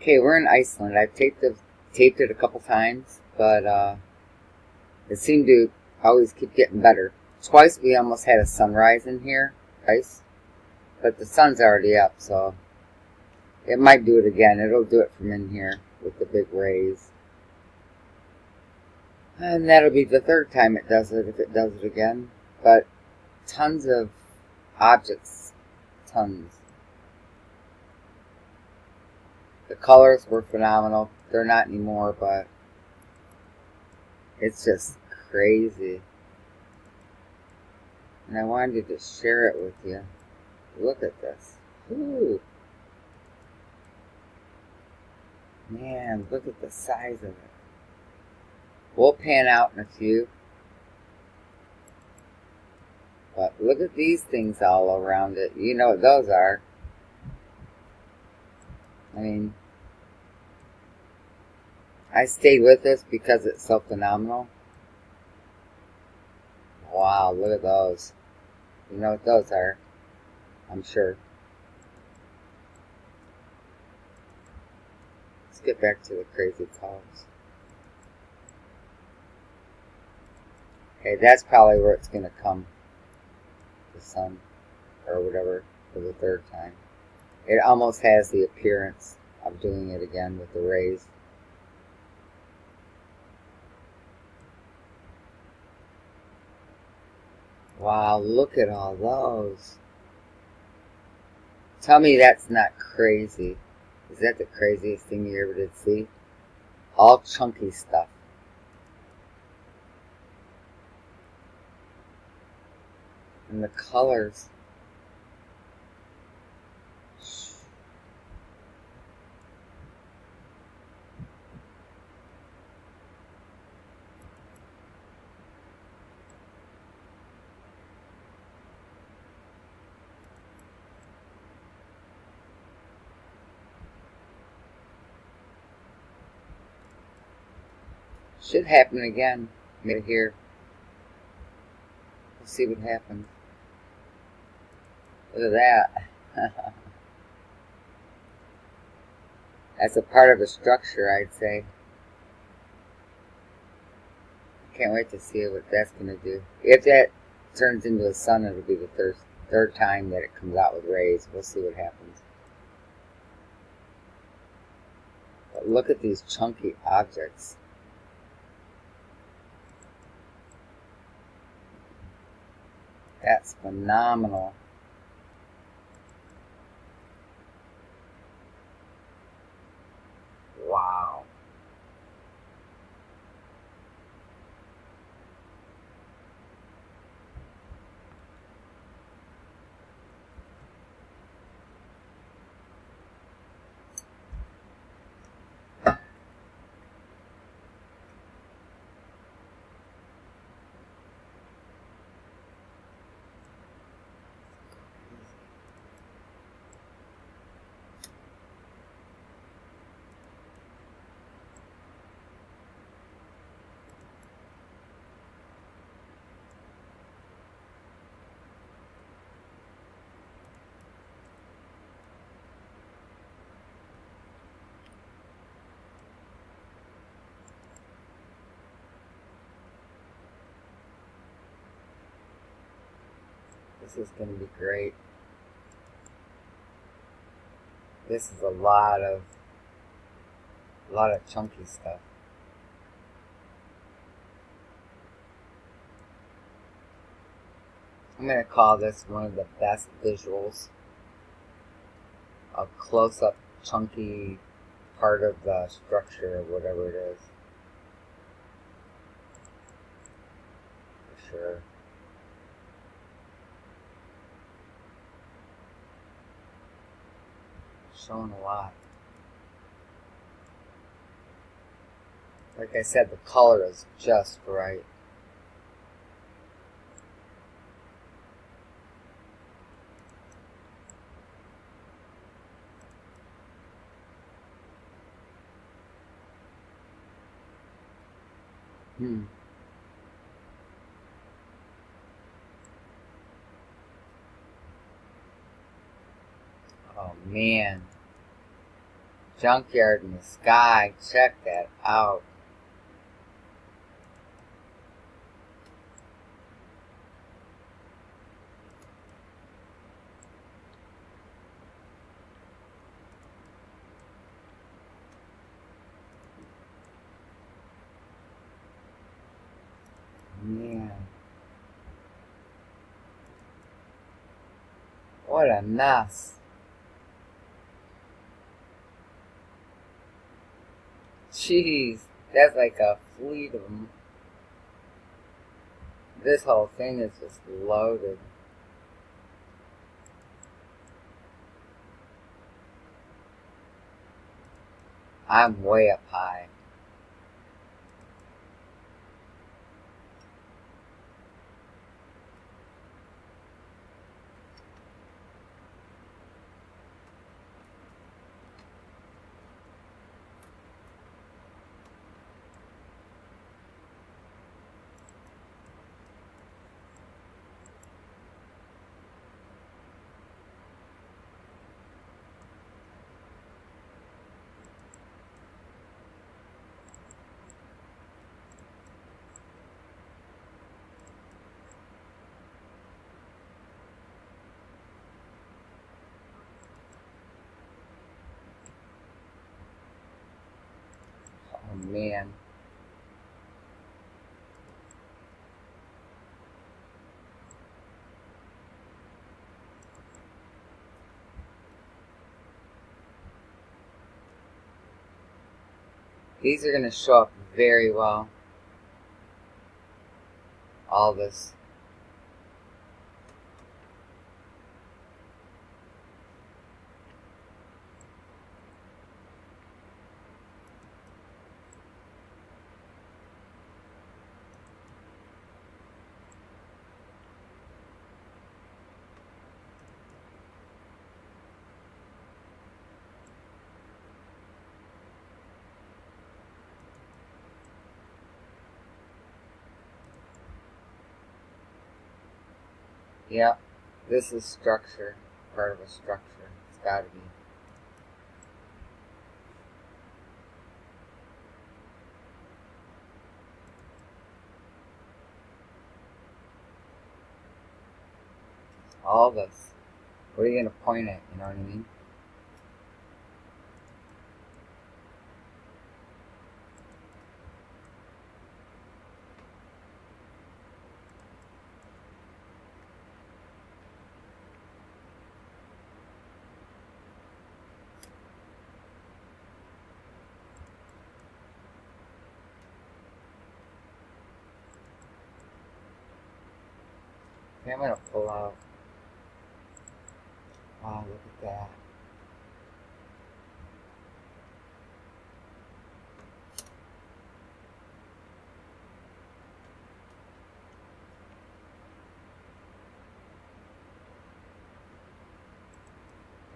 Okay, we're in Iceland. I've taped it a couple times, but it seemed to always keep getting better. Twice we almost had a sunrise in here, twice, but the sun's already up, so it might do it again. It'll do it from in here with the big rays. And that'll be the third time it does it if it does it again. But tons of objects, tons. The colors were phenomenal. They're not anymore, but it's just crazy. And I wanted to share it with you. Look at this. Ooh. Man, look at the size of it. We'll pan out in a few. But look at these things all around it. You know what those are. I mean, I stayed with this because it's so phenomenal. Wow, look at those. You know what those are, I'm sure. Let's get back to the crazy colors. Okay, that's probably where it's going to come. The sun, or whatever, for the third time. It almost has the appearance of doing it again with the rays. Wow, look at all those. Tell me that's not crazy. Is that the craziest thing you ever did see? All chunky stuff. And the colors. Should happen again. Maybe here. We'll see what happens. Look at that. That's a part of the structure, I'd say. Can't wait to see what that's going to do. If that turns into a sun, it'll be the third time that it comes out with rays. We'll see what happens. But look at these chunky objects. That's phenomenal. Wow. This is going to be great. This is a lot of chunky stuff. I'm going to call this one of the best visuals. A close-up, chunky part of the structure or whatever it is. For sure. Showing a lot. Like I said, the color is just right. Oh man. Junkyard in the Sky. Check that out. Man. What a mess. Jeez. That's like a fleet of them. This whole thing is just loaded. I'm way up high. Oh man. These are going to show up very well. All this. Yep. This is structure. Part of a structure. It's gotta be. All this. What are you gonna point at? You know what I mean? Okay, I'm gonna pull out. Wow, look at that.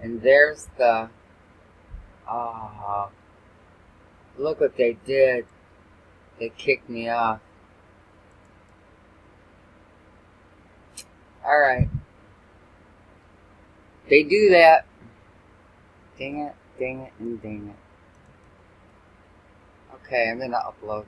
And there's the. Ah, look what they did. They kicked me off. Alright. They do that. Dang it, and dang it. Okay, I'm gonna upload.